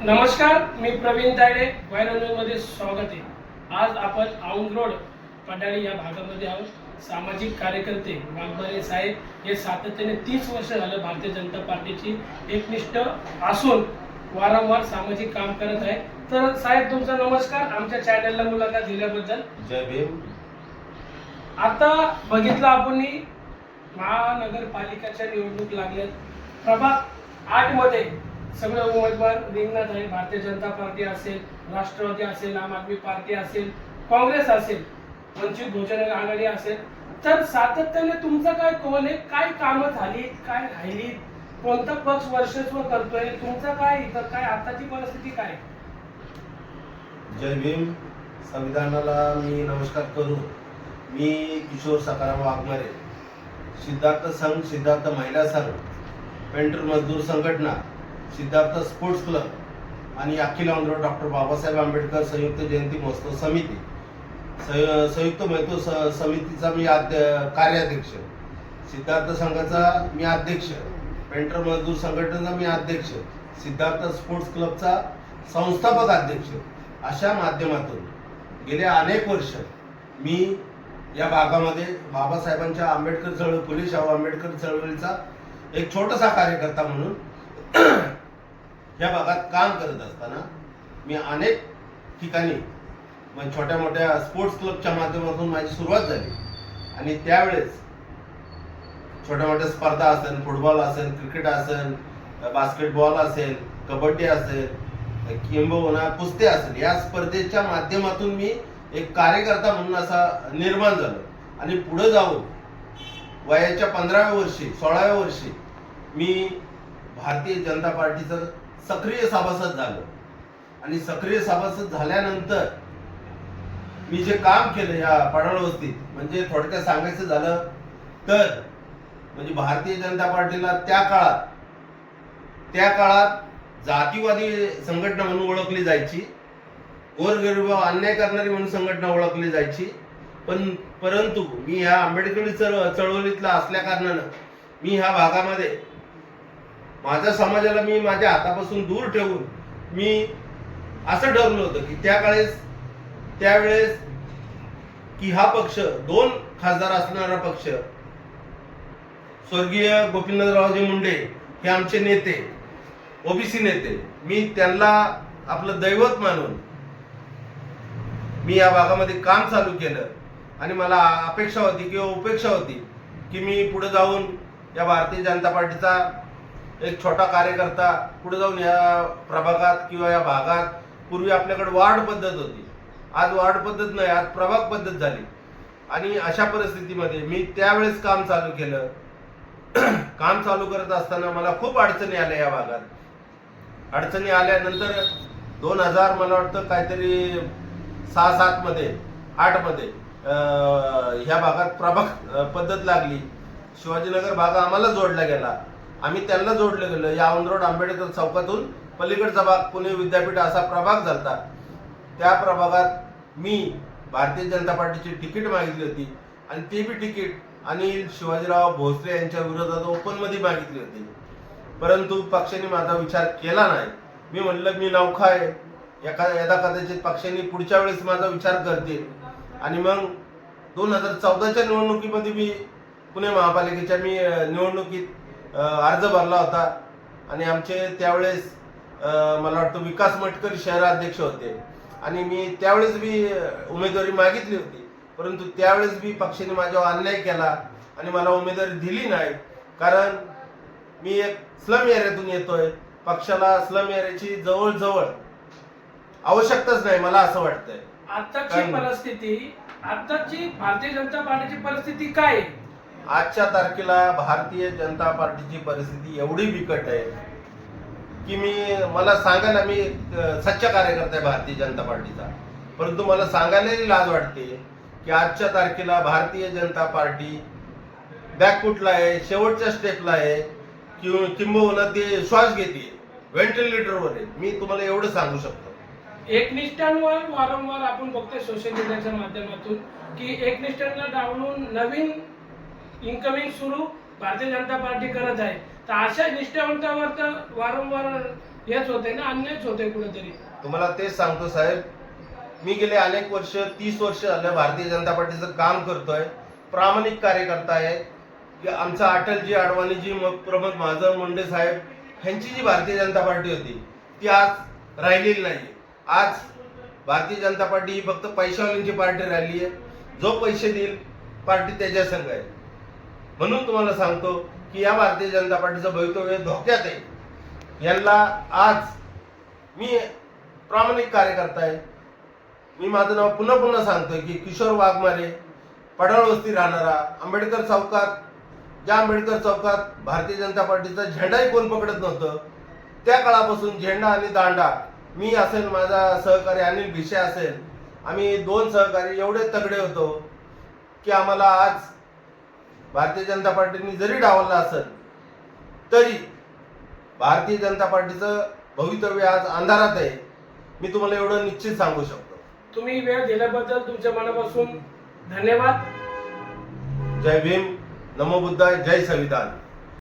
नमस्कार, मी प्रवीण तायडे व्हायरल न्यूजमध्ये स्वागत आहे. आज आपण औंध रोड पडाळी या भागामध्ये आहोत. सामाजिक कार्यकर्ते वाघमारे साहेब हे सातत्याने 30 वर्ष झालं भारतीय जनता पार्टीची एकनिष्ठ असून वारंवार सामाजिक काम करत आहे. तर साहेब तुमचा नमस्कार, आमच्या चॅनलला मुलाखत दिल्याबद्दल. जय भीम. आता बघितलं आपण महानगरपालिकेच्या निवडणूक लागल्यात. प्रभाग 8 मध्ये सगळे उमेदवार रिंगणात आहे. भारतीय जनता पार्टी असेल, राष्ट्रवादी असेल, आम आदमी पार्टी असेल, काँग्रेस असेल, वंचित बहुजन आघाडी असेल. तर सातत्याने तुमचं काय कौल आहे? काय कामं झाली, काय राहिली, कोणता पक्ष वर्चस्व करतोय, तुमचं काय इथं काय आताची परिस्थिती काय? जय भीम. संविधानाला मी नमस्कार करू. मी किशोर सकाराम वाघमारे, सिद्धार्थ संघ, सिद्धार्थ महिला संघ, पेंटर मजदूर संघटना, सिद्धार्थ स्पोर्ट्स क्लब आणि अखिल औंध रोड डॉक्टर बाबासाहेब आंबेडकर संयुक्त जयंती महोत्सव समिती संयुक्त महोत्सव समितीचा मी कार्याध्यक्ष, सिद्धार्थ संघाचा मी अध्यक्ष, पेंटर मजदूर संघटनेचा मी अध्यक्ष, सिद्धार्थ स्पोर्ट्स क्लबचा संस्थापक अध्यक्ष. अशा माध्यमातून गेले अनेक वर्ष मी या भागामध्ये बाबासाहेबांच्या आंबेडकर चळवळ, फुले शाहू आंबेडकर चळवळीचा एक छोटासा कार्यकर्ता म्हणून या भागात काम करत असताना मी अनेक ठिकाणी छोट्या मोठ्या स्पोर्ट्स क्लबच्या माध्यमातून माझी सुरुवात झाली. आणि त्यावेळेस छोट्या मोठ्या स्पर्धा असेल, फुटबॉल असेल, क्रिकेट असेल, बास्केटबॉल असेल, कबड्डी असेल, किंबहुना कुस्ती असेल, या स्पर्धेच्या माध्यमातून मी एक कार्यकर्ता म्हणून असा निर्माण झालो. आणि पुढे जाऊन वयाच्या 15व्या वर्षी 16व्या वर्षी मी भारतीय जनता पार्टीचं सक्रिय सभासद झालो. आणि सक्रिय सभासद झाल्यानंतर मी जे काम केलं या पडाळ वस्तीत, म्हणजे थोडक्यात सांगायचं झालं तर म्हणजे भारतीय जनता पार्टीला त्या काळात जातीवादी संघटना म्हणून ओळखली जायची, गोरगरिबावर अन्याय करणारी म्हणून संघटना ओळखली जायची. परंतु मी ह्या आंबेडकरी चळवळीतला असल्या कारणानं मी ह्या भागामध्ये माझ्या समाजाला मी माझ्या हातापासून दूर ठेवून मी असं ठरवलं होतं की त्यावेळेस की हा पक्ष 2 खासदार असणारा पक्ष, स्वर्गीय गोपीनाथरावजी मुंडे हे आमचे नेते, ओबीसी नेते, मी त्यांना आपलं दैवत मानून मी या भागामध्ये काम चालू केलं. आणि मला अपेक्षा होती किंवा उपेक्षा होती की मी पुढे जाऊन या भारतीय जनता पार्टीचा एक छोटा कार्यकर्ता पुढे जाऊन या प्रभागात किंवा या भागात, पूर्वी आपल्याकडे वार्ड पद्धत होती, आज वार्ड पद्धत नाही, आज प्रभाग पद्धत झाली. आणि अशा परिस्थितीमध्ये मी त्यावेळेस काम चालू केलं. काम चालू करत असताना मला खूप अडचणी आल्या या भागात. अडचणी आल्यानंतर 2000 मला वाटतं काहीतरी 6-7 मध्ये 8 मध्ये ह्या भागात प्रभाग पद्धत लागली. शिवाजीनगर भाग आम्हाला जोडला गेला, आम्ही त्यांना जोडलं गेलं. या औंध रोड आंबेडकर चौकातून पलीकडचा भाग पुणे विद्यापीठ असा प्रभाग झाला. त्या प्रभागात मी भारतीय जनता पार्टीची तिकीट मागितली होती आणि ती बी तिकीट अनिल शिवाजीराव भोसले यांच्या विरोधात ओपन मध्ये मागितली होती. परंतु पक्षाने माझा विचार केला नाही. मी म्हणलं मी नौखा आहे, यदा कदाचित पक्षाने पुढच्या वेळेस माझा विचार करतील. आणि मग 2014च्या निवडणुकीमध्ये मी पुणे महापालिकेच्या निवडणुकीत अर्ज भरला होता. आणि आमचे त्यावेळेस मला वाटतं विकास मटकर शहराध्यक्ष होते आणि मी त्यावेळेस बी उमेदवारी मागितली होती. परंतु त्यावेळेस बी पक्षाने माझ्यावर अन्याय केला आणि मला उमेदवारी दिली नाही. कारण मी एक स्लम एरियातून येतोय, पक्षाला स्लम एरियाची जवळजवळ आवश्यकताच नाही मला असं वाटतंय. आताची भारतीय जनता पार्टीची परिस्थिती काय आहे? आजच्या तारखेला भारतीय जनता पार्टीची परिस्थिती एवढी बिकट आहे की मला सांगायला, मी सच्चा कार्यकर्ता आहे भारतीय जनता पार्टीचा, परंतु मला सांगायलाही लाज वाटते की आजच्या तारखेला भारतीय जनता पार्टी बॅकफुटला आहे, शेवटच्या स्टेपला आहे, किंबहुना ते श्वास घेते, व्हेंटिलेटरवर आहे. मी तुम्हाला एवढं सांगू शकतो. एकनिष्ठांवर वारंवार आपण बघतोय सोशल मीडियाच्या माध्यमातून की एकनिष्ठांना डावलून नवीन इन्कमिंग सुरू भारतीय जनता पार्टी करत आहे. तर अशा निष्ठावंतावर तर वारंवार हेच होते ना, अन्यायच होते कुठेतरी. तुम्हाला तेच सांगतो साहेब, मी गेले अनेक वर्ष 30 वर्ष झालं भारतीय जनता पार्टीचं काम करतोय, प्रामाणिक कार्यकर्ता आहे. की आमचा अटलजी, अडवाणीजी, प्रमोद महाजन, मुंडे साहेब ह्यांची जी भारतीय जनता पार्टी होती ती आज राहिलेली नाही. आज भारतीय जनता पार्टी ही फक्त पैशावाल्यांची पार्टी राहिली आहे. जो पैसे देईल पार्टी त्याच्या संघ आहे. म्हणून तुम्हाला सांगतो की या भारतीय जनता पार्टीचं भवितव्य धोक्यात आहे. यांना आज मी प्रामाणिक कार्यकर्ता आहे. मी माझं नाव पुन्हा पुन्हा सांगतोय की किशोर वाघमारे, पडाळ वस्ती राहणारा, आंबेडकर चौकात, ज्या आंबेडकर चौकात भारतीय जनता पार्टीचा झेंडाही कोण पकडत नव्हतं, त्या काळापासून झेंडा आणि दांडा मी असेल, माझा सहकारी अनिल भिशे असेल, आम्ही 2 सहकारी एवढे तगडे होतो की आम्हाला आज भारतीय जनता पार्टीने जरी डावललं असेल तरी भारतीय जनता पार्टीचं भवितव्य आज अंधारात आहे. मी तुम्हाला एवढं निश्चित सांगू शकतो. तुम्ही वेळ दिल्याबद्दल तुमच्या मनापासून धन्यवाद. जय भीम, नमो बुद्धाय, जय संविधान.